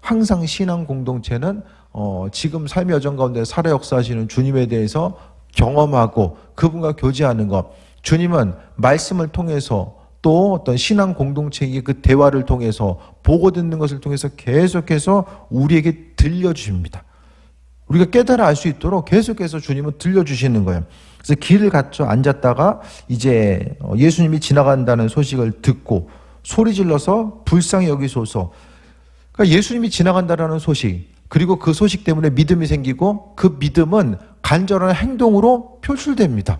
항상 신앙 공동체는 지금 삶의 여정 가운데 살아 역사하시는 주님에 대해서 경험하고 그분과 교제하는 것, 주님은 말씀을 통해서 또 어떤 신앙 공동체의 그 대화를 통해서 보고 듣는 것을 통해서 계속해서 우리에게 들려주십니다. 우리가 깨달아 알 수 있도록 계속해서 주님은 들려주시는 거예요. 그래서 길을 갖춰 앉았다가 이제 예수님이 지나간다는 소식을 듣고 소리 질러서 불쌍히 여기소서. 그러니까 예수님이 지나간다는 소식, 그리고 그 소식 때문에 믿음이 생기고 그 믿음은 간절한 행동으로 표출됩니다.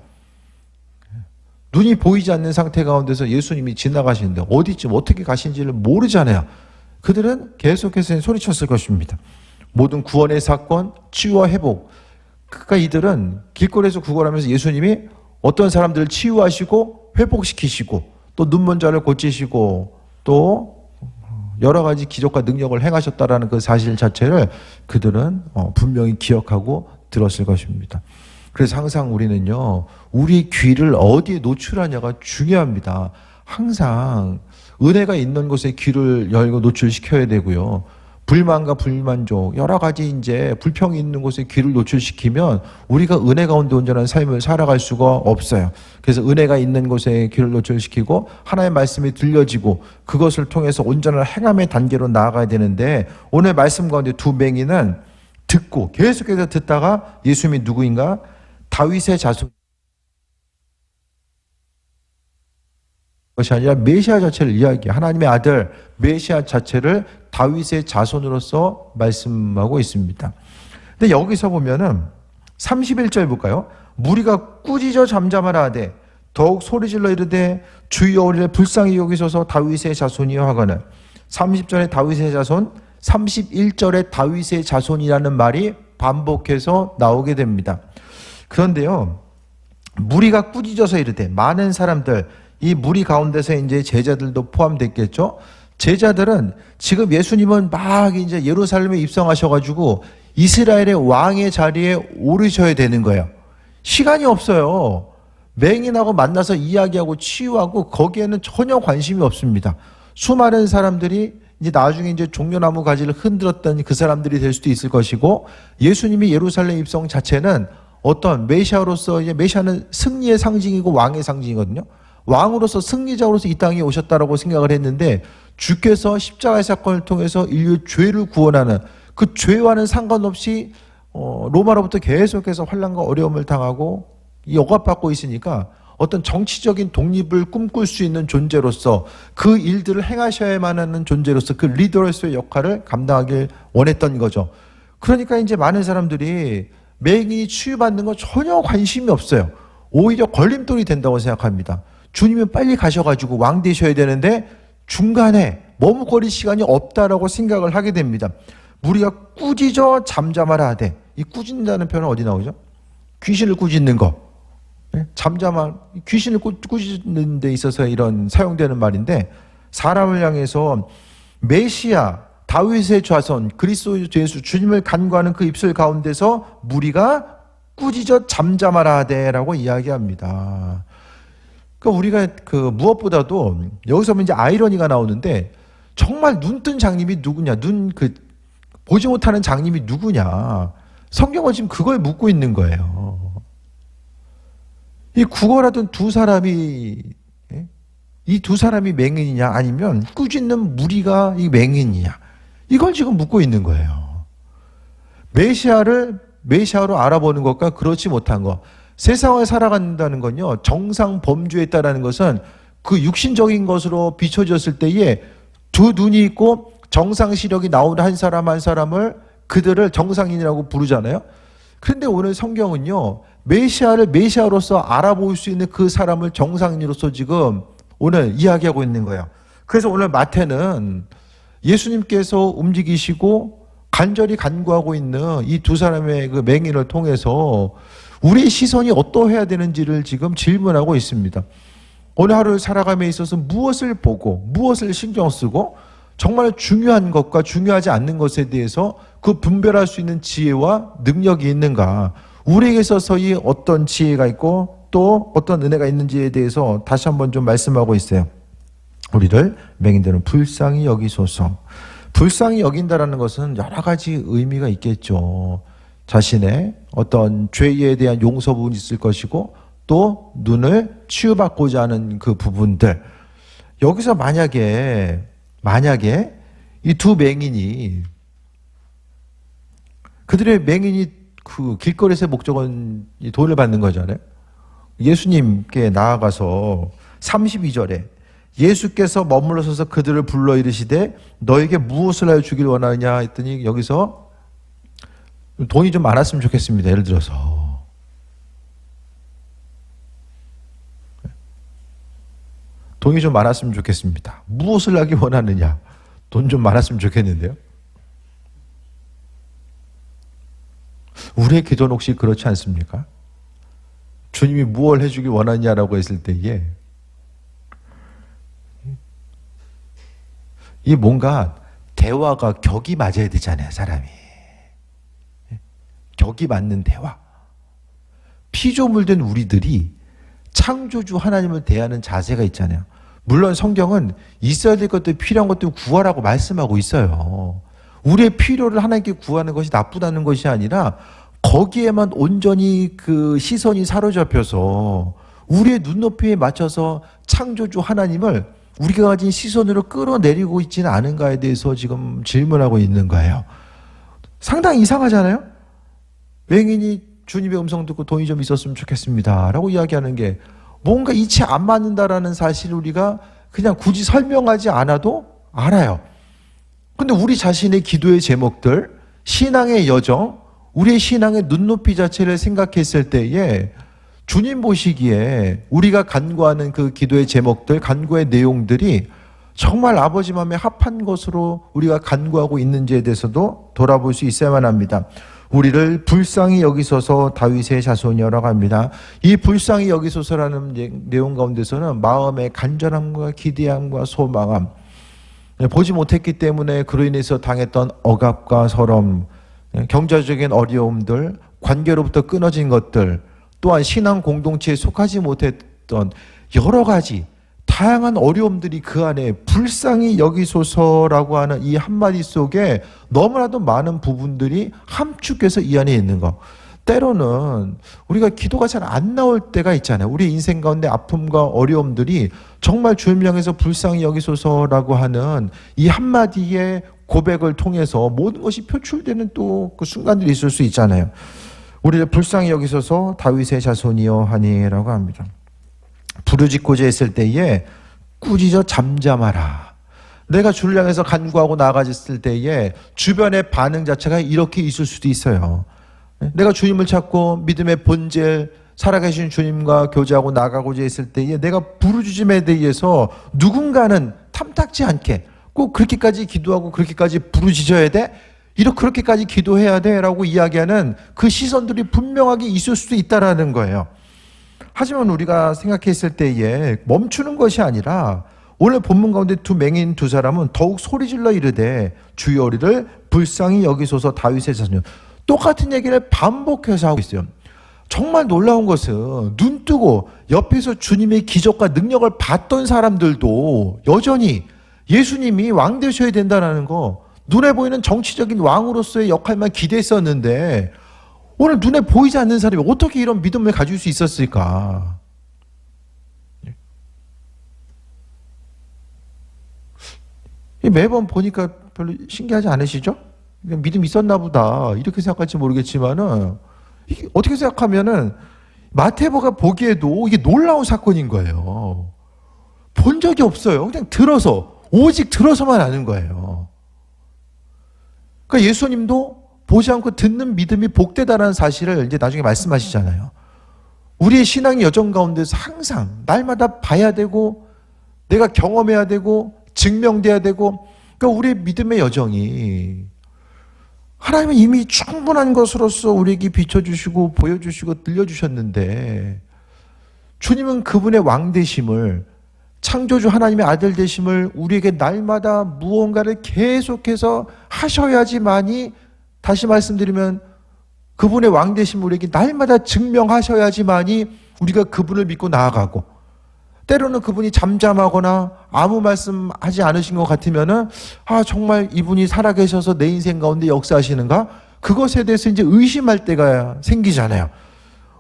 눈이 보이지 않는 상태 가운데서 예수님이 지나가시는데 어디쯤 어떻게 가신지를 모르잖아요. 그들은 계속해서 소리쳤을 것입니다. 모든 구원의 사건, 치유와 회복. 그러니까 이들은 길거리에서 구걸하면서 예수님이 어떤 사람들을 치유하시고 회복시키시고 또 눈먼 자를 고치시고 또 여러 가지 기적과 능력을 행하셨다라는 그 사실 자체를 그들은 분명히 기억하고 들었을 것입니다. 그래서 항상 우리는요, 우리 귀를 어디에 노출하냐가 중요합니다. 항상 은혜가 있는 곳에 귀를 열고 노출시켜야 되고요. 불만과 불만족, 여러 가지 이제 불평이 있는 곳에 귀를 노출시키면 우리가 은혜 가운데 온전한 삶을 살아갈 수가 없어요. 그래서 은혜가 있는 곳에 귀를 노출시키고 하나님의 말씀이 들려지고 그것을 통해서 온전한 행함의 단계로 나아가야 되는데 오늘 말씀 가운데 두 맹인은 듣고 계속해서 듣다가 예수님이 누구인가? 다윗의 자손 것이 아니라 메시아 자체를 이야기해. 하나님의 아들 메시아 자체를 다윗의 자손으로서 말씀하고 있습니다. 근데 여기서 보면은 31절 볼까요? 무리가 꾸짖어 잠잠하라 하되 더욱 소리질러 이르되 주여 우리를 불쌍히 여기소서 다윗의 자손이여 하거늘. 30절에 다윗의 자손, 31절에 다윗의 자손이라는 말이 반복해서 나오게 됩니다. 그런데요, 무리가 꾸짖어서 이르되 많은 사람들, 이 무리 가운데서 이제 제자들도 포함됐겠죠. 제자들은 지금 예수님은 막 이제 예루살렘에 입성하셔가지고 이스라엘의 왕의 자리에 오르셔야 되는 거예요. 시간이 없어요. 맹인하고 만나서 이야기하고 치유하고 거기에는 전혀 관심이 없습니다. 수많은 사람들이 이제 나중에 이제 종려나무 가지를 흔들었던 그 사람들이 될 수도 있을 것이고, 예수님이 예루살렘 입성 자체는 어떤 메시아로서, 이제 메시아는 승리의 상징이고 왕의 상징이거든요. 왕으로서 승리자로서 이 땅에 오셨다라고 생각을 했는데 주께서 십자가의 사건을 통해서 인류의 죄를 구원하는 그 죄와는 상관없이 로마로부터 계속해서 환난과 어려움을 당하고 억압받고 있으니까 어떤 정치적인 독립을 꿈꿀 수 있는 존재로서 그 일들을 행하셔야만 하는 존재로서 그 리더로서의 역할을 감당하길 원했던 거죠. 그러니까 이제 많은 사람들이 맹인이 치유받는 건 전혀 관심이 없어요. 오히려 걸림돌이 된다고 생각합니다. 주님은 빨리 가셔가지고 왕 되셔야 되는데 중간에 머뭇거릴 시간이 없다라고 생각을 하게 됩니다. 무리가 꾸짖어 잠잠하라 하되, 이 꾸짖는다는 표현은 어디 나오죠? 귀신을 꾸짖는 거. 잠잠한, 귀신을 꾸짖는 데 있어서 이런 사용되는 말인데, 사람을 향해서 메시아, 다윗의 자손, 그리스도 예수, 주님을 간구하는 그 입술 가운데서 무리가 꾸짖어 잠잠하라 하되라고 이야기합니다. 그러니까 우리가 그 무엇보다도 여기서 이제 아이러니가 나오는데, 정말 눈뜬 장님이 누구냐, 보지 못하는 장님이 누구냐, 성경은 지금 그걸 묻고 있는 거예요. 이 구걸하던 두 사람이, 이 두 사람이 맹인이냐 아니면 꾸짖는 무리가 이 맹인이냐, 이걸 지금 묻고 있는 거예요. 메시아를 메시아로 알아보는 것과 그렇지 못한 것, 세상을 살아간다는 건요, 정상 범주에 있다는 것은 그 육신적인 것으로 비춰졌을 때에 두 눈이 있고 정상 시력이 나오는 한 사람 한 사람을 그들을 정상인이라고 부르잖아요. 그런데 오늘 성경은요, 메시아를 메시아로서 알아볼 수 있는 그 사람을 정상인으로서 지금 오늘 이야기하고 있는 거예요. 그래서 오늘 마태는 예수님께서 움직이시고 간절히 간구하고 있는 이 두 사람의 그 맹인을 통해서 우리의 시선이 어떠해야 되는지를 지금 질문하고 있습니다. 오늘 하루를 살아감에 있어서 무엇을 보고 무엇을 신경 쓰고 정말 중요한 것과 중요하지 않는 것에 대해서 그 분별할 수 있는 지혜와 능력이 있는가, 우리에게 있어서의 어떤 지혜가 있고 또 어떤 은혜가 있는지에 대해서 다시 한번 좀 말씀하고 있어요. 우리를 맹인들은 불쌍히 여기소서. 불쌍히 여긴다라는 것은 여러 가지 의미가 있겠죠. 자신의 어떤 죄에 대한 용서 부분이 있을 것이고 또 눈을 치유받고자 하는 그 부분들. 여기서 만약에 이 두 맹인이 그들의 맹인이 그 길거리에서의 목적은 이 돈을 받는 거잖아요. 예수님께 나아가서 32절에 예수께서 머물러서서 그들을 불러 이르시되 너에게 무엇을 하여 주길 원하느냐 했더니 여기서 돈이 좀 많았으면 좋겠습니다. 예를 들어서 돈이 좀 많았으면 좋겠습니다. 무엇을 하기 원하느냐? 돈 좀 많았으면 좋겠는데요. 우리의 기도는 혹시 그렇지 않습니까? 주님이 무엇을 해주길 원하느냐라고 했을 때에 이 뭔가 대화가 격이 맞아야 되잖아요, 사람이. 격이 맞는 대화. 피조물된 우리들이 창조주 하나님을 대하는 자세가 있잖아요. 물론 성경은 있어야 될 것들, 필요한 것들 구하라고 말씀하고 있어요. 우리의 필요를 하나님께 구하는 것이 나쁘다는 것이 아니라 거기에만 온전히 그 시선이 사로잡혀서 우리의 눈높이에 맞춰서 창조주 하나님을 우리가 가진 시선으로 끌어내리고 있지는 않은가에 대해서 지금 질문하고 있는 거예요. 상당히 이상하잖아요? 맹인이 주님의 음성 듣고 돈이 좀 있었으면 좋겠습니다 라고 이야기하는 게 뭔가 이치 안 맞는다라는 사실을 우리가 그냥 굳이 설명하지 않아도 알아요. 근데 우리 자신의 기도의 제목들, 신앙의 여정, 우리의 신앙의 눈높이 자체를 생각했을 때에 주님 보시기에 우리가 간구하는 그 기도의 제목들, 간구의 내용들이 정말 아버지 마음에 합한 것으로 우리가 간구하고 있는지에 대해서도 돌아볼 수 있어야만 합니다. 우리를 불쌍히 여기소서 다윗의 자손이라고 합니다. 이 불쌍히 여기소서라는 내용 가운데서는 마음의 간절함과 기대함과 소망함, 보지 못했기 때문에 그로 인해서 당했던 억압과 서러움, 경제적인 어려움들, 관계로부터 끊어진 것들, 또한 신앙 공동체에 속하지 못했던 여러 가지 다양한 어려움들이 그 안에 불쌍히 여기소서라고 하는 이 한마디 속에 너무나도 많은 부분들이 함축해서 이 안에 있는 거. 때로는 우리가 기도가 잘 안 나올 때가 있잖아요. 우리 인생 가운데 아픔과 어려움들이 정말 주님 향해서 불쌍히 여기소서라고 하는 이 한마디의 고백을 통해서 모든 것이 표출되는 또 그 순간들이 있을 수 있잖아요. 우리를 불쌍히 여기소서 다윗의 자손이여 하니라고 합니다. 부르짖고자 했을 때에 꾸짖어 잠잠하라. 내가 주를 향해서 간구하고 나아갔을 때에 주변의 반응 자체가 이렇게 있을 수도 있어요. 내가 주님을 찾고 믿음의 본질, 살아계신 주님과 교제하고 나가고자 했을 때에 내가 부르짖음에 대해서 누군가는 탐탁지 않게 꼭 그렇게까지 기도하고 그렇게까지 부르짖어야 돼? 그렇게까지 기도해야 돼? 라고 이야기하는 그 시선들이 분명하게 있을 수도 있다는 거예요. 하지만 우리가 생각했을 때에 멈추는 것이 아니라 오늘 본문 가운데 두 맹인 두 사람은 더욱 소리질러 이르되 주여 우리를 불쌍히 여기소서 다윗의 자손이여. 똑같은 얘기를 반복해서 하고 있어요. 정말 놀라운 것은 눈 뜨고 옆에서 주님의 기적과 능력을 봤던 사람들도 여전히 예수님이 왕 되셔야 된다는 거, 눈에 보이는 정치적인 왕으로서의 역할만 기대했었는데 오늘 눈에 보이지 않는 사람이 어떻게 이런 믿음을 가질 수 있었을까? 매번 보니까 별로 신기하지 않으시죠? 믿음 있었나 보다 이렇게 생각할지 모르겠지만은 이게 어떻게 생각하면은 마태복음가 보기에도 이게 놀라운 사건인 거예요. 본 적이 없어요. 그냥 오직 들어서만 아는 거예요. 그러니까 예수님도 보지 않고 듣는 믿음이 복되다라는 사실을 이제 나중에 말씀하시잖아요. 우리의 신앙의 여정 가운데서 항상 날마다 봐야 되고 내가 경험해야 되고 증명돼야 되고, 그러니까 우리의 믿음의 여정이 하나님은 이미 충분한 것으로서 우리에게 비춰주시고 보여주시고 들려주셨는데 주님은 그분의 왕 되심을, 창조주 하나님의 아들 되심을 우리에게 날마다 무언가를 계속해서 하셔야지만이, 다시 말씀드리면 그분의 왕 되심을 우리에게 날마다 증명하셔야지만이 우리가 그분을 믿고 나아가고 때로는 그분이 잠잠하거나 아무 말씀하지 않으신 것 같으면은 정말 이분이 살아계셔서 내 인생 가운데 역사하시는가? 그것에 대해서 이제 의심할 때가 생기잖아요.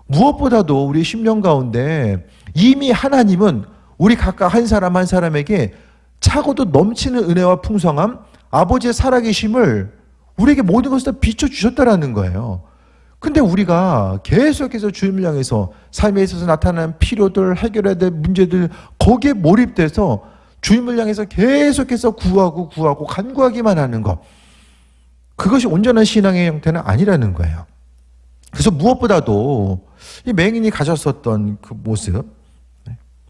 무엇보다도 우리 심령 가운데 이미 하나님은 우리 각각 한 사람 한 사람에게 차고도 넘치는 은혜와 풍성함, 아버지의 살아계심을 우리에게 모든 것을 다 비춰주셨다라는 거예요. 근데 우리가 계속해서 주님을 향해서 삶에 있어서 나타나는 필요들, 해결해야 될 문제들, 거기에 몰입돼서 주님을 향해서 계속해서 구하고 간구하기만 하는 것. 그것이 온전한 신앙의 형태는 아니라는 거예요. 그래서 무엇보다도 이 맹인이 가졌었던 그 모습,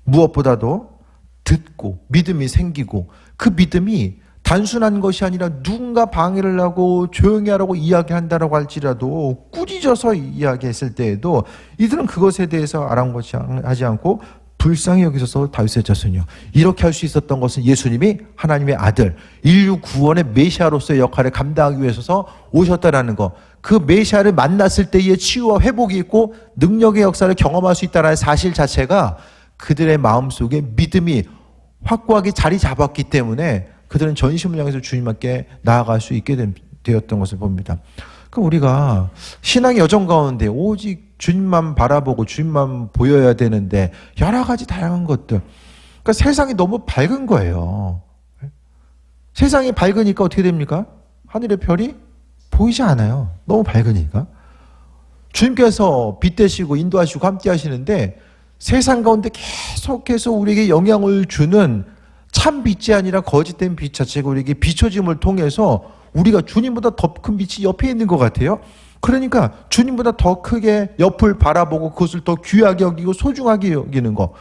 무엇보다도 듣고 믿음이 생기고 그 믿음이 단순한 것이 아니라 누군가 방해를 하고 조용히 하라고 이야기한다라고 할지라도 꾸짖어서 이야기했을 때에도 이들은 그것에 대해서 아랑곳하지 않고 불쌍히 여기셔서 다윗의 자손이요. 이렇게 할 수 있었던 것은 예수님이 하나님의 아들, 인류 구원의 메시아로서의 역할을 감당하기 위해서 오셨다라는 것. 그 메시아를 만났을 때의 치유와 회복이 있고 능력의 역사를 경험할 수 있다는 사실 자체가 그들의 마음속에 믿음이 확고하게 자리 잡았기 때문에 그들은 전심을 향해서 주님께 나아갈 수 있게 되었던 것을 봅니다. 그럼 우리가 신앙의 여정 가운데 오직 주님만 바라보고 주님만 보여야 되는데 여러 가지 다양한 것들. 그러니까 세상이 너무 밝은 거예요. 세상이 밝으니까 어떻게 됩니까? 하늘의 별이 보이지 않아요. 너무 밝으니까. 주님께서 빛 되시고 인도하시고 함께 하시는데 세상 가운데 계속해서 우리에게 영향을 주는 참 빛이 아니라 거짓된 빛 자체가 우리에게 비춰짐을 통해서 우리가 주님보다 더 큰 빛이 옆에 있는 것 같아요. 그러니까 주님보다 더 크게 옆을 바라보고 그것을 더 귀하게 여기고 소중하게 여기는 것.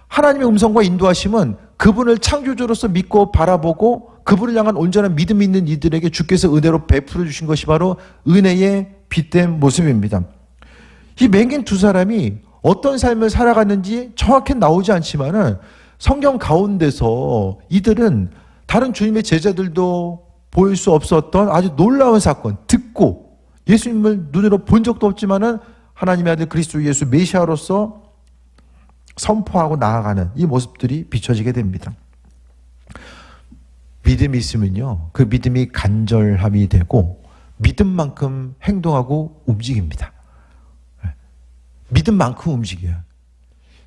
하나님의 음성과 인도하심은 그분을 창조주로서 믿고 바라보고 그분을 향한 온전한 믿음이 있는 이들에게 주께서 은혜로 베풀어 주신 것이 바로 은혜의 빛된 모습입니다. 이 맹인 두 사람이 어떤 삶을 살아갔는지 정확히 나오지 않지만은 성경 가운데서 이들은 다른 주님의 제자들도 보일 수 없었던 아주 놀라운 사건, 듣고 예수님을 눈으로 본 적도 없지만은 하나님의 아들 그리스도 예수 메시아로서 선포하고 나아가는 이 모습들이 비춰지게 됩니다. 믿음이 있으면요, 그 믿음이 간절함이 되고 믿음만큼 행동하고 움직입니다. 믿음만큼 움직여요.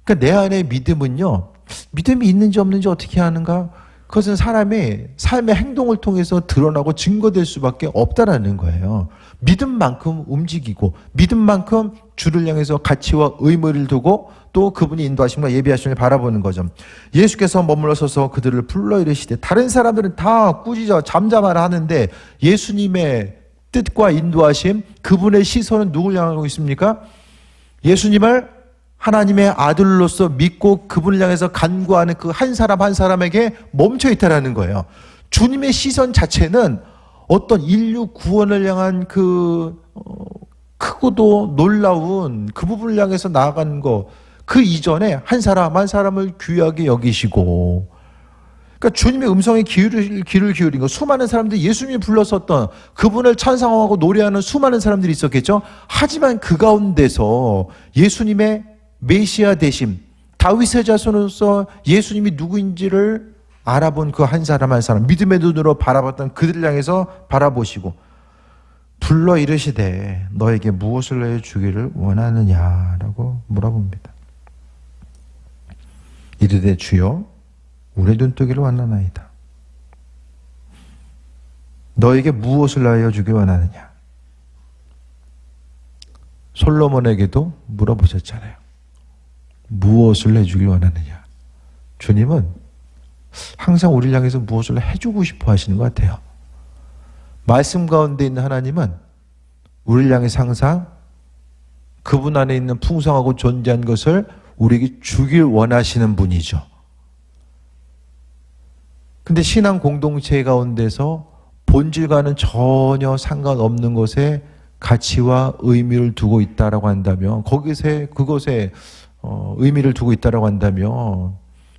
그러니까 내 안에 믿음은요, 믿음이 있는지 없는지 어떻게 하는가? 그것은 사람의 삶의 행동을 통해서 드러나고 증거될 수밖에 없다라는 거예요. 믿음만큼 움직이고 믿음만큼 주를 향해서 가치와 의무를 두고 또 그분이 인도하심과 예비하심을 바라보는 거죠. 예수께서 머물러 서서 그들을 불러 이르시되, 다른 사람들은 다 꾸짖어 잠잠하라 하는데 예수님의 뜻과 인도하심, 그분의 시선은 누굴 향하고 있습니까? 예수님을 하나님의 아들로서 믿고 그분을 향해서 간구하는 그 한 사람 한 사람에게 멈춰 있다라는 거예요. 주님의 시선 자체는 어떤 인류 구원을 향한 그 크고도 놀라운 그 부분을 향해서 나아가는 거, 그 이전에 한 사람 한 사람을 귀하게 여기시고, 그러니까 주님의 음성에 귀를 기울인 거, 수많은 사람들이 예수님이 불렀었던 그분을 찬송하고 노래하는 수많은 사람들이 있었겠죠. 하지만 그 가운데서 예수님의 메시아 되심, 다윗의 자손으로서 예수님이 누구인지를 알아본 그 한 사람 한 사람, 믿음의 눈으로 바라봤던 그들을 향해서 바라보시고 불러 이르시되 너에게 무엇을 내주기를 원하느냐라고 물어봅니다. 이르되 주여 우리 눈뜨기를 원하나이다. 너에게 무엇을 나여 주길 원하느냐? 솔로몬에게도 물어보셨잖아요. 무엇을 내주길 원하느냐? 주님은 항상 우리를 향해서 무엇을 해주고 싶어 하시는 것 같아요. 말씀 가운데 있는 하나님은 우리를 향해서 항상 그분 안에 있는 풍성하고 존재한 것을 우리에게 주길 원하시는 분이죠. 근데 신앙 공동체 가운데서 본질과는 전혀 상관없는 것에 가치와 의미를 두고 있다라고 한다면, 그것에 의미를 두고 있다라고 한다면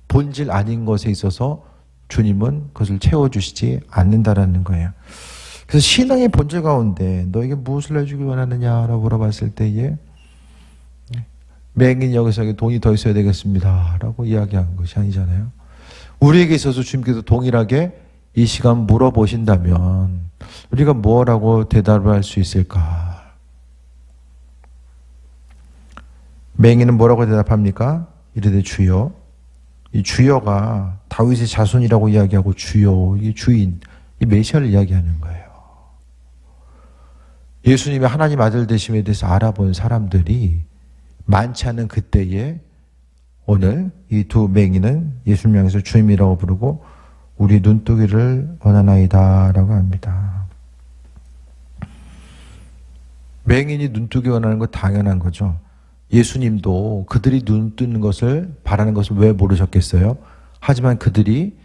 본질 아닌 것에 있어서 주님은 그것을 채워주시지 않는다라는 거예요. 그래서 신앙의 본질 가운데 너에게 무엇을 해주길 원하느냐라고 물어봤을 때에 맹인 여기서 돈이 더 있어야 되겠습니다 라고 이야기한 것이 아니잖아요. 우리에게 있어서 주님께서 동일하게 이 시간 물어보신다면 우리가 뭐라고 대답을 할 수 있을까? 맹인은 뭐라고 대답합니까? 이르되 주여. 이 주여가 다윗의 자손이라고 이야기하고 주여, 이 주인, 이 메시아를 이야기하는 거예요. 예수님의 하나님 아들 되심에 대해서 알아본 사람들이 많지 않은 그때에 오늘 이 두 맹인은 예수님 향해서 주님이라고 부르고 우리 눈뜨기를 원하나이다 라고 합니다. 맹인이 눈뜨기 원하는 건 당연한 거죠. 예수님도 그들이 눈 뜨는 것을 바라는 것을 왜 모르셨겠어요? 하지만 그들이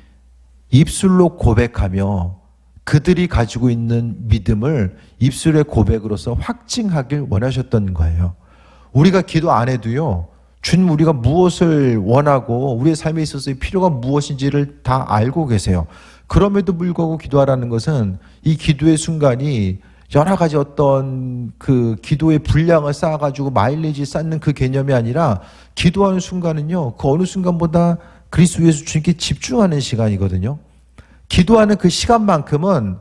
입술로 고백하며 그들이 가지고 있는 믿음을 입술의 고백으로서 확증하길 원하셨던 거예요. 우리가 기도 안 해도요, 주님 우리가 무엇을 원하고 우리의 삶에 있어서의 필요가 무엇인지를 다 알고 계세요. 그럼에도 불구하고 기도하라는 것은 이 기도의 순간이 여러 가지 어떤 그 기도의 분량을 쌓아가지고 마일리지 쌓는 그 개념이 아니라 기도하는 순간은요, 그 어느 순간보다 그리스도 예수 주님께 집중하는 시간이거든요. 기도하는 그 시간만큼은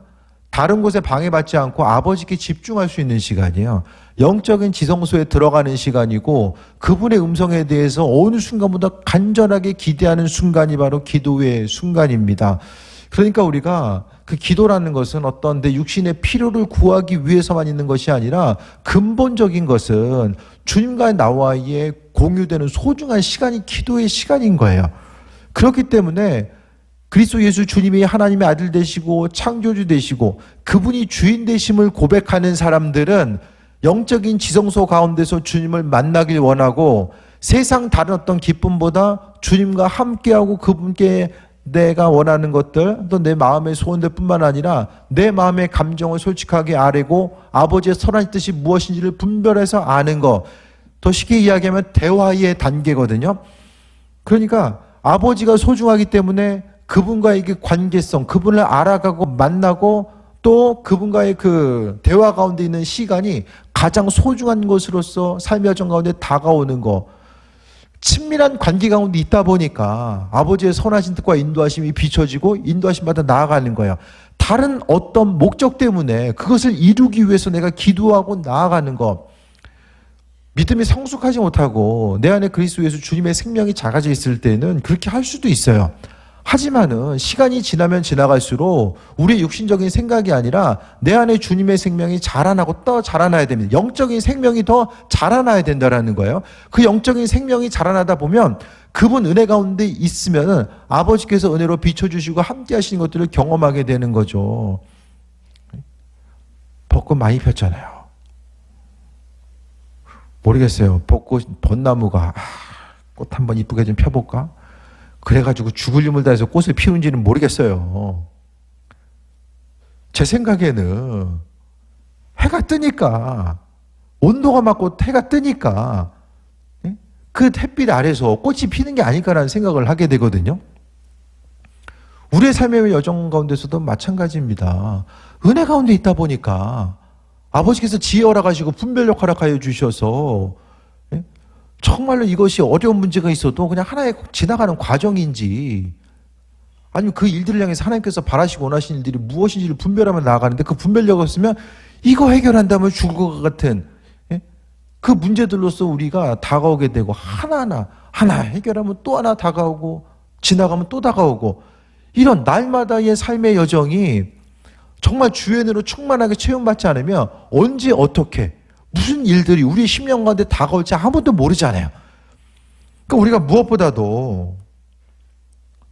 다른 곳에 방해받지 않고 아버지께 집중할 수 있는 시간이에요. 영적인 지성소에 들어가는 시간이고 그분의 음성에 대해서 어느 순간보다 간절하게 기대하는 순간이 바로 기도의 순간입니다. 그러니까 우리가 그 기도라는 것은 어떤 내 육신의 필요를 구하기 위해서만 있는 것이 아니라 근본적인 것은 주님과 나와의 공유되는 소중한 시간이 기도의 시간인 거예요. 그렇기 때문에 그리스도 예수 주님이 하나님의 아들 되시고 창조주 되시고 그분이 주인 되심을 고백하는 사람들은 영적인 지성소 가운데서 주님을 만나길 원하고 세상 다른 어떤 기쁨보다 주님과 함께하고 그분께 내가 원하는 것들 또 내 마음의 소원들 뿐만 아니라 내 마음의 감정을 솔직하게 아뢰고 아버지의 선한 뜻이 무엇인지를 분별해서 아는 것, 더 쉽게 이야기하면 대화의 단계거든요. 그러니까 아버지가 소중하기 때문에 그분과의 그 관계성, 그분을 알아가고 만나고 또 그분과의 그 대화 가운데 있는 시간이 가장 소중한 것으로서 삶의 여정 가운데 다가오는 것, 친밀한 관계 가운데 있다 보니까 아버지의 선하신 뜻과 인도하심이 비춰지고 인도하심마다 나아가는 거예요. 다른 어떤 목적 때문에 그것을 이루기 위해서 내가 기도하고 나아가는 것, 믿음이 성숙하지 못하고 내 안에 그리스도 예수 주님의 생명이 작아져 있을 때는 그렇게 할 수도 있어요. 하지만은 시간이 지나면 지나갈수록 우리의 육신적인 생각이 아니라 내 안에 주님의 생명이 자라나고 더 자라나야 됩니다. 영적인 생명이 더 자라나야 된다라는 거예요. 그 영적인 생명이 자라나다 보면 그분 은혜 가운데 있으면은 아버지께서 은혜로 비춰주시고 함께 하시는 것들을 경험하게 되는 거죠. 벚꽃 많이 폈잖아요. 모르겠어요. 벚나무가 꽃 한번 이쁘게 좀 펴볼까? 그래가지고 죽을 힘을 다해서 꽃을 피우는지는 모르겠어요. 제 생각에는 해가 뜨니까, 온도가 맞고 해가 뜨니까 그 햇빛 아래서 꽃이 피는 게 아닐까라는 생각을 하게 되거든요. 우리의 삶의 여정 가운데서도 마찬가지입니다. 은혜 가운데 있다 보니까 아버지께서 지혜 허락하시고 분별력 허락하여 주셔서 정말로 이것이 어려운 문제가 있어도 그냥 하나의 지나가는 과정인지 아니면 그 일들을 향해서 하나님께서 바라시고 원하시는 일들이 무엇인지를 분별하며 나아가는데 그 분별력이 없으면 이거 해결한다면 죽을 것 같은 그 문제들로서 우리가 다가오게 되고 하나 해결하면 또 하나 다가오고 지나가면 또 다가오고 이런 날마다의 삶의 여정이 정말 주의 은혜로 충만하게 체험받지 않으면 언제 어떻게 무슨 일들이 우리 심령 가운데 다가올지 아무도 모르잖아요. 그러니까 우리가 무엇보다도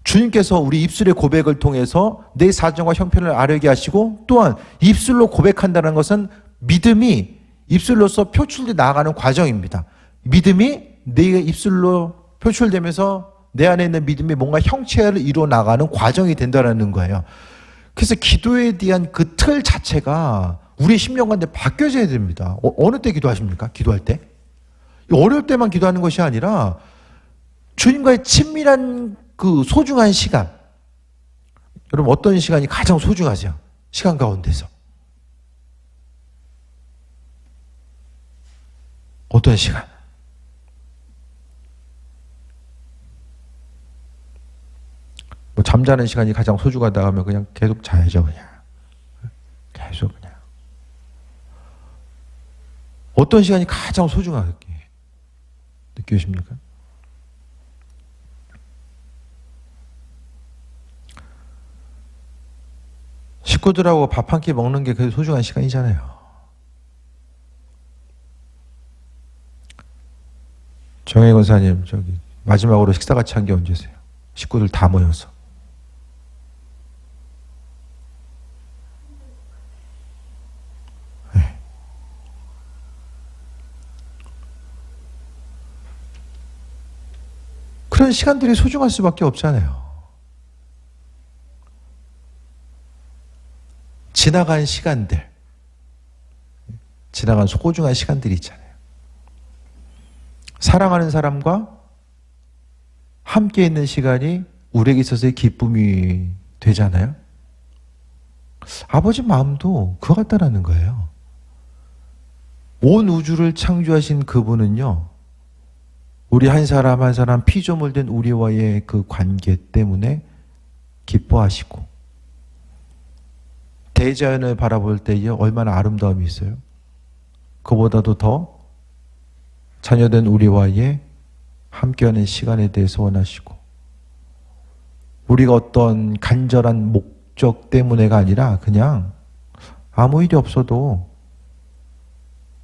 주님께서 우리 입술의 고백을 통해서 내 사정과 형편을 아뢰게 하시고 또한 입술로 고백한다는 것은 믿음이 입술로서 표출돼 나아가는 과정입니다. 믿음이 내 입술로 표출되면서 내 안에 있는 믿음이 뭔가 형체를 이루어 나가는 과정이 된다는 거예요. 그래서 기도에 대한 그 틀 자체가 우리 심령 가운데 바뀌어져야 됩니다. 어느 때 기도하십니까? 기도할 때? 어려울 때만 기도하는 것이 아니라 주님과의 친밀한 그 소중한 시간. 여러분 어떤 시간이 가장 소중하세요? 시간 가운데서. 어떤 시간? 뭐 잠자는 시간이 가장 소중하다 하면 그냥 계속 자야죠. 그냥 계속 그냥. 어떤 시간이 가장 소중하게 느끼십니까? 식구들하고 밥 한 끼 먹는 게 그 소중한 시간이잖아요. 정혜 권사님, 저기 마지막으로 식사 같이 한 게 언제세요? 식구들 다 모여서. 네. 그런 시간들이 소중할 수밖에 없잖아요. 지나간 시간들, 지나간 소중한 시간들이 있잖아요. 사랑하는 사람과 함께 있는 시간이 우리에게 있어서의 기쁨이 되잖아요. 아버지 마음도 그거 같다라는 거예요. 온 우주를 창조하신 그분은요, 우리 한 사람 한 사람 피조물된 우리와의 그 관계 때문에 기뻐하시고, 대자연을 바라볼 때에 얼마나 아름다움이 있어요. 그보다도 더 자녀된 우리와의 함께하는 시간에 대해서 원하시고, 우리가 어떤 간절한 목적 때문에가 아니라 그냥 아무 일이 없어도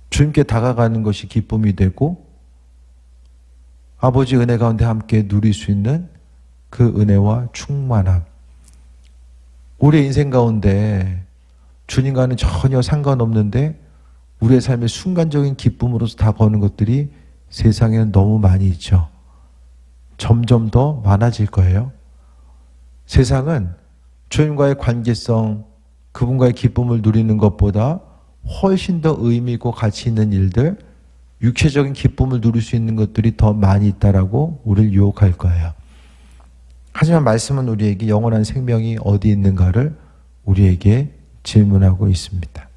주님께 다가가는 것이 기쁨이 되고, 아버지 은혜 가운데 함께 누릴 수 있는 그 은혜와 충만함, 우리의 인생 가운데 주님과는 전혀 상관없는데 우리의 삶의 순간적인 기쁨으로서 다가오는 것들이 세상에는 너무 많이 있죠. 점점 더 많아질 거예요. 세상은 주님과의 관계성, 그분과의 기쁨을 누리는 것보다 훨씬 더 의미 있고 가치 있는 일들, 육체적인 기쁨을 누릴 수 있는 것들이 더 많이 있다라고 우리를 유혹할 거예요. 하지만 말씀은 우리에게 영원한 생명이 어디 있는가를 우리에게 질문하고 있습니다.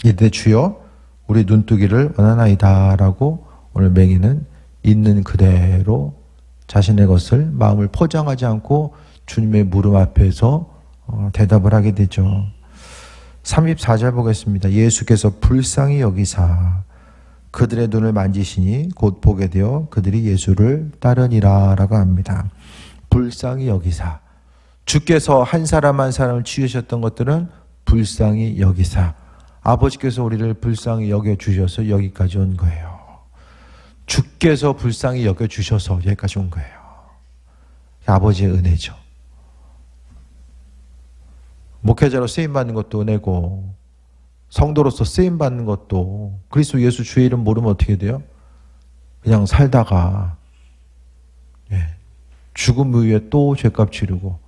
이때 주여 우리 눈뜨기를 원하나이다 라고 오늘 맹인은 있는 그대로 자신의 것을 마음을 포장하지 않고 주님의 무릎 앞에서 대답을 하게 되죠. 34절 보겠습니다. 예수께서 불쌍히 여기사 그들의 눈을 만지시니 곧 보게 되어 그들이 예수를 따르니라 라고 합니다. 불쌍히 여기사, 주께서 한 사람 한 사람을 치유하셨던 것들은 불쌍히 여기사, 아버지께서 우리를 불쌍히 여겨주셔서 여기까지 온 거예요. 주께서 불쌍히 여겨주셔서 여기까지 온 거예요. 아버지의 은혜죠. 목회자로 쓰임받는 것도 은혜고, 성도로서 쓰임받는 것도, 그리스도 예수 주의 이름 모르면 어떻게 돼요? 그냥 살다가 죽음 이후에 또 죄값 치르고,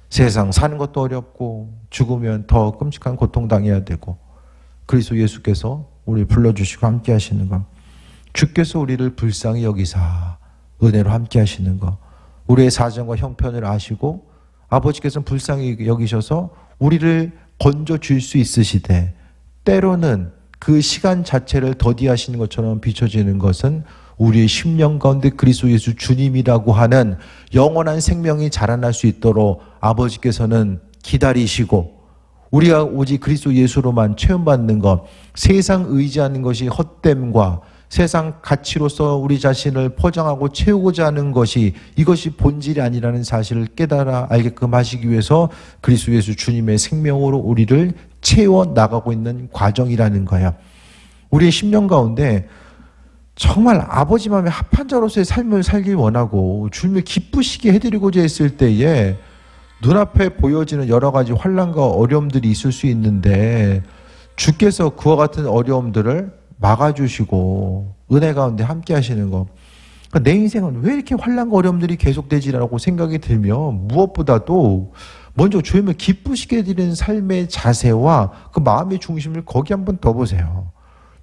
세상 사는 것도 어렵고, 죽으면 더 끔찍한 고통당해야 되고, 그리스도 예수께서 우리를 불러주시고 함께 하시는 것, 주께서 우리를 불쌍히 여기사 은혜로 함께 하시는 것, 우리의 사정과 형편을 아시고 아버지께서는 불쌍히 여기셔서 우리를 건져줄 수 있으시되, 때로는 그 시간 자체를 더디하시는 것처럼 비춰지는 것은 우리의 심령 가운데 그리스도 예수 주님이라고 하는 영원한 생명이 자라날 수 있도록 아버지께서는 기다리시고, 우리가 오직 그리스도 예수로만 체험받는 것, 세상 의지하는 것이 헛됨과 세상 가치로서 우리 자신을 포장하고 채우고자 하는 것이, 이것이 본질이 아니라는 사실을 깨달아 알게끔 하시기 위해서 그리스도 예수 주님의 생명으로 우리를 채워 나가고 있는 과정이라는 거예요. 우리의 심령 가운데 정말 아버지 마음에 합한 자로서의 삶을 살길 원하고 주님을 기쁘시게 해드리고자 했을 때에 눈앞에 보여지는 여러 가지 환난과 어려움들이 있을 수 있는데, 주께서 그와 같은 어려움들을 막아주시고 은혜 가운데 함께 하시는 것, 그러니까 내 인생은 왜 이렇게 환난과 어려움들이 계속되지라고 생각이 들면, 무엇보다도 먼저 주님을 기쁘시게 해드리는 삶의 자세와 그 마음의 중심을 거기 한번 더 보세요.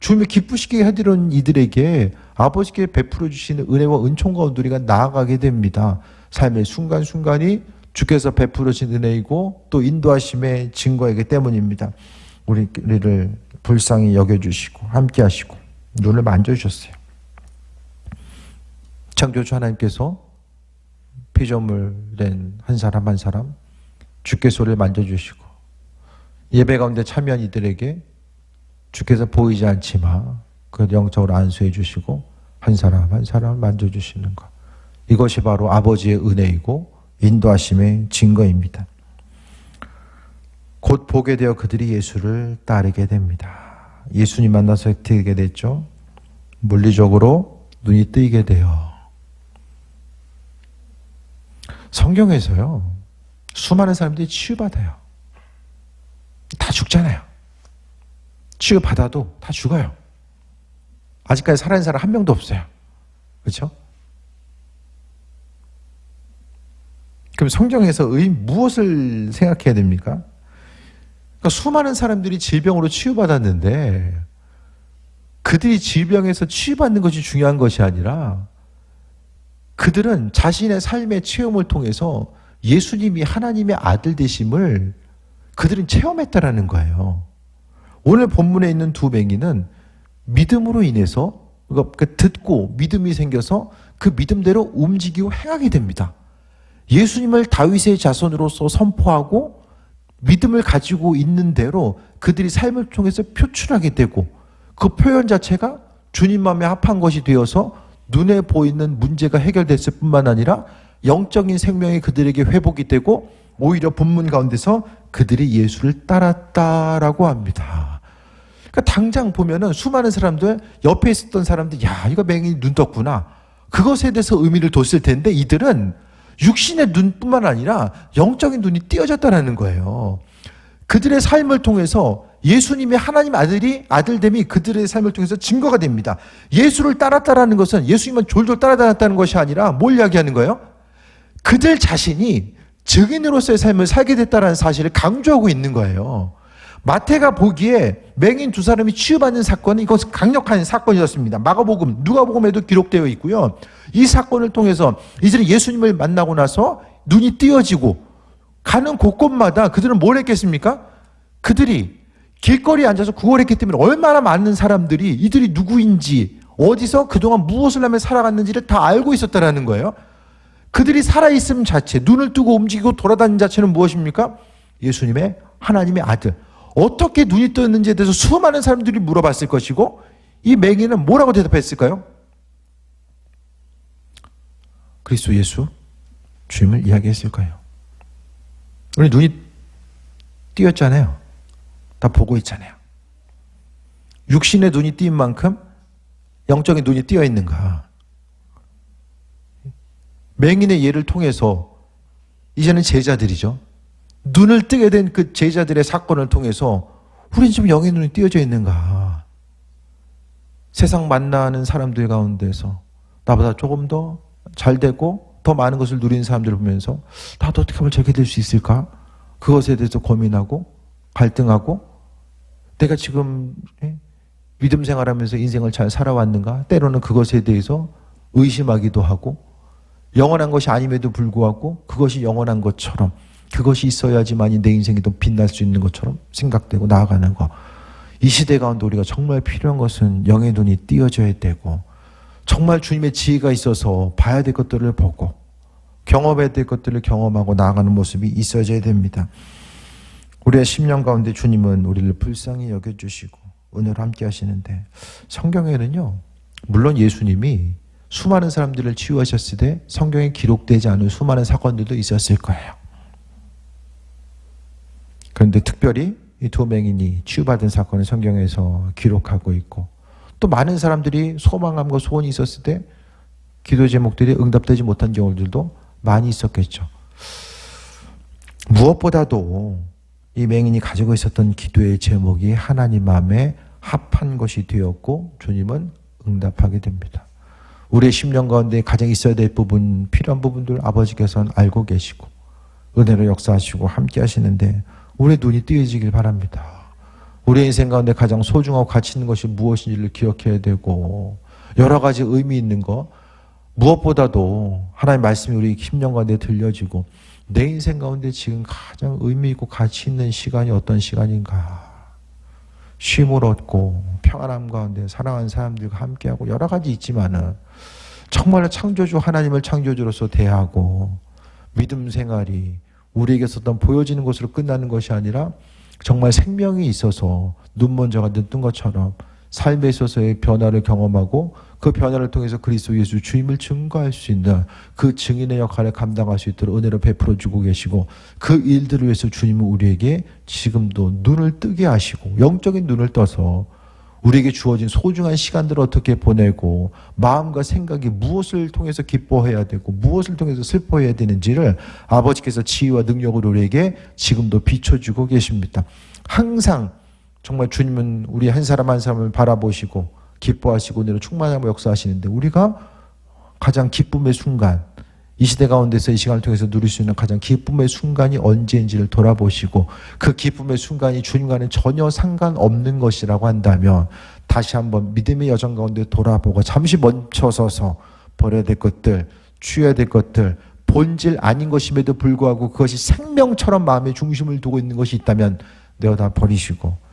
주님을 기쁘시게 해드리는 이들에게 아버지께 베풀어 주시는 은혜와 은총 가운데 우리가 나아가게 됩니다. 삶의 순간순간이 주께서 베풀어 주신 은혜이고 또 인도하심의 증거이기 때문입니다. 우리를 불쌍히 여겨주시고 함께 하시고 눈을 만져주셨어요. 창조주 하나님께서 피조물 된 한 사람 한 사람 주께서 를 만져주시고, 예배 가운데 참여한 이들에게 주께서 보이지 않지만 그 영적으로 안수해 주시고 한 사람 한 사람 만져주시는 것, 이것이 바로 아버지의 은혜이고 인도하심의 증거입니다. 곧 보게 되어 그들이 예수를 따르게 됩니다. 예수님 만나서 어떻게 됐죠? 물리적으로 눈이 뜨이게 돼요. 성경에서요, 수많은 사람들이 치유받아요. 다 죽잖아요. 치유받아도 다 죽어요. 아직까지 살아있는 사람 한 명도 없어요. 그렇죠? 그럼 성경에서 무엇을 생각해야 됩니까? 그러니까 수많은 사람들이 질병으로 치유받았는데 그들이 질병에서 치유받는 것이 중요한 것이 아니라 그들은 자신의 삶의 체험을 통해서 예수님이 하나님의 아들 되심을 그들은 체험했다라는 거예요. 오늘 본문에 있는 두 맹인은 믿음으로 인해서, 그러니까 듣고 믿음이 생겨서 그 믿음대로 움직이고 행하게 됩니다. 예수님을 다윗의 자손으로서 선포하고 믿음을 가지고 있는 대로 그들이 삶을 통해서 표출하게 되고, 그 표현 자체가 주님 마음에 합한 것이 되어서 눈에 보이는 문제가 해결됐을 뿐만 아니라 영적인 생명이 그들에게 회복이 되고, 오히려 본문 가운데서 그들이 예수를 따랐다라고 합니다. 그러니까 당장 보면은 수많은 사람들, 옆에 있었던 사람들, 야, 이거 맹인이 눈 떴구나, 그것에 대해서 의미를 뒀을 텐데 이들은 육신의 눈뿐만 아니라 영적인 눈이 띄어졌다는 거예요. 그들의 삶을 통해서 예수님의 하나님 아들됨이 그들의 삶을 통해서 증거가 됩니다. 예수를 따랐다라는 것은 예수님만 졸졸 따라다녔다는 것이 아니라 뭘 이야기하는 거예요? 그들 자신이 증인으로서의 삶을 살게 됐다는 사실을 강조하고 있는 거예요. 마태가 보기에 맹인 두 사람이 치유받는 사건은 이것은 강력한 사건이었습니다. 마가복음, 누가복음에도 기록되어 있고요. 이 사건을 통해서 이들은 예수님을 만나고 나서 눈이 띄어지고 가는 곳곳마다 그들은 뭘 했겠습니까? 그들이 길거리에 앉아서 구걸했기 때문에 얼마나 많은 사람들이 이들이 누구인지, 어디서 그동안 무엇을 하며 살아갔는지를 다 알고 있었다는 거예요. 그들이 살아있음 자체, 눈을 뜨고 움직이고 돌아다니는 자체는 무엇입니까? 예수님의 하나님의 아들. 어떻게 눈이 떴는지에 대해서 수많은 사람들이 물어봤을 것이고, 이 맹인은 뭐라고 대답했을까요? 그리스도 예수 주님을 이야기했을까요? 우리 눈이 띄었잖아요. 다 보고 있잖아요. 육신의 눈이 띄인 만큼 영적인 눈이 띄어 있는가? 맹인의 예를 통해서 이제는 제자들이죠. 눈을 뜨게 된 그 제자들의 사건을 통해서 우리는 지금 영의 눈이 띄어져 있는가? 세상 만나는 사람들 가운데서 나보다 조금 더 잘되고 더 많은 것을 누리는 사람들을 보면서 나도 어떻게 하면 저렇게 될 수 있을까? 그것에 대해서 고민하고 갈등하고, 내가 지금 믿음 생활하면서 인생을 잘 살아왔는가? 때로는 그것에 대해서 의심하기도 하고, 영원한 것이 아님에도 불구하고 그것이 영원한 것처럼, 그것이 있어야지만이 내 인생이 더 빛날 수 있는 것처럼 생각되고 나아가는 거. 이 시대 가운데 우리가 정말 필요한 것은 영의 눈이 띄어져야 되고, 정말 주님의 지혜가 있어서 봐야 될 것들을 보고 경험해야 될 것들을 경험하고 나아가는 모습이 있어져야 됩니다. 우리의 심령 가운데 주님은 우리를 불쌍히 여겨주시고 은혜로 함께 하시는데, 성경에는요, 물론 예수님이 수많은 사람들을 치유하셨을 때 성경에 기록되지 않은 수많은 사건들도 있었을 거예요. 그런데 특별히 이 두 맹인이 치유받은 사건을 성경에서 기록하고 있고, 또 많은 사람들이 소망함과 소원이 있었을 때 기도 제목들이 응답되지 못한 경우들도 많이 있었겠죠. 무엇보다도 이 맹인이 가지고 있었던 기도의 제목이 하나님 마음에 합한 것이 되었고 주님은 응답하게 됩니다. 우리의 심령 가운데 가장 있어야 될 부분, 필요한 부분들 아버지께서는 알고 계시고 은혜로 역사하시고 함께 하시는데, 우리의 눈이 띄어지길 바랍니다. 우리의 인생 가운데 가장 소중하고 가치 있는 것이 무엇인지를 기억해야 되고, 여러 가지 의미 있는 것, 무엇보다도 하나님의 말씀이 우리 심령 가운데 들려지고, 내 인생 가운데 지금 가장 의미 있고 가치 있는 시간이 어떤 시간인가, 쉼을 얻고 평안함 가운데 사랑하는 사람들과 함께하고 여러 가지 있지만은 정말로 창조주 하나님을 창조주로서 대하고 믿음 생활이 우리에게서 어떤 보여지는 것으로 끝나는 것이 아니라 정말 생명이 있어서 눈먼저가 눈뜬 것처럼 삶에 있어서의 변화를 경험하고 그 변화를 통해서 그리스도 예수 주임을 증거할 수 있는 그 증인의 역할을 감당할 수 있도록 은혜를 베풀어 주고 계시고, 그 일들을 위해서 주님은 우리에게 지금도 눈을 뜨게 하시고 영적인 눈을 떠서 우리에게 주어진 소중한 시간들을 어떻게 보내고 마음과 생각이 무엇을 통해서 기뻐해야 되고 무엇을 통해서 슬퍼해야 되는지를 아버지께서 지혜와 능력으로 우리에게 지금도 비춰주고 계십니다. 항상 정말 주님은 우리 한 사람 한 사람을 바라보시고 기뻐하시고 오늘은 충만함을 역사하시는데, 우리가 가장 기쁨의 순간, 이 시대 가운데서 이 시간을 통해서 누릴 수 있는 가장 기쁨의 순간이 언제인지를 돌아보시고 그 기쁨의 순간이 주님과는 전혀 상관없는 것이라고 한다면 다시 한번 믿음의 여정 가운데 돌아보고 잠시 멈춰서서 버려야 될 것들, 취해야 될 것들, 본질 아닌 것임에도 불구하고 그것이 생명처럼 마음의 중심을 두고 있는 것이 있다면 내어 다 버리시고,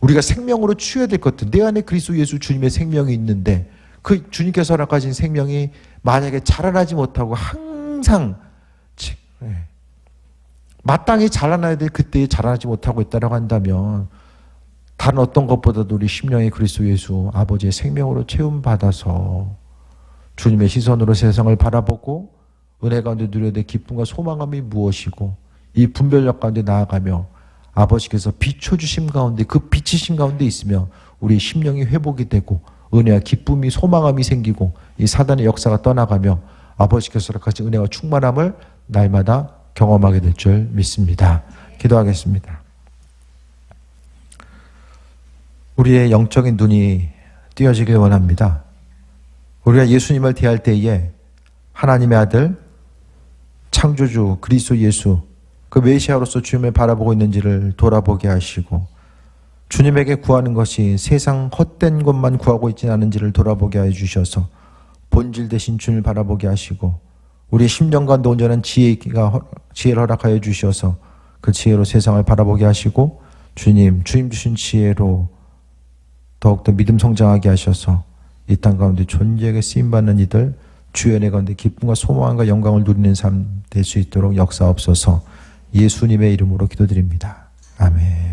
우리가 생명으로 취해야 될 것들, 내 안에 그리스도 예수 주님의 생명이 있는데 그 주님께서 허락하신 생명이 만약에 자라나지 못하고 항상 마땅히 자라나야 될 그때에 자라나지 못하고 있다고 한다면 다른 어떤 것보다도 우리 심령의 그리스도 예수 아버지의 생명으로 채움받아서 주님의 시선으로 세상을 바라보고 은혜 가운데 누려야 될 기쁨과 소망함이 무엇이고 이 분별력 가운데 나아가며 아버지께서 비춰주심 가운데 그 비치심 가운데 있으며 우리 심령이 회복이 되고 은혜와 기쁨이 소망함이 생기고 이 사단의 역사가 떠나가며 아버지께서 허락하신 은혜와 충만함을 날마다 경험하게 될 줄 믿습니다. 기도하겠습니다. 우리의 영적인 눈이 띄어지길 원합니다. 우리가 예수님을 대할 때에 하나님의 아들 창조주 그리스도 예수 그 메시아로서 주님을 바라보고 있는지를 돌아보게 하시고, 주님에게 구하는 것이 세상 헛된 것만 구하고 있지는 않은지를 돌아보게 해주셔서 본질 대신 주님을 바라보게 하시고, 우리의 심령 가운데 온전한 지혜를 허락하여 주셔서 그 지혜로 세상을 바라보게 하시고, 주님 주신 지혜로 더욱더 믿음 성장하게 하셔서 이 땅 가운데 존재하게 쓰임받는 이들, 주의 은혜 가운데 기쁨과 소망과 영광을 누리는 삶 될 수 있도록 역사옵소서. 예수님의 이름으로 기도드립니다. 아멘.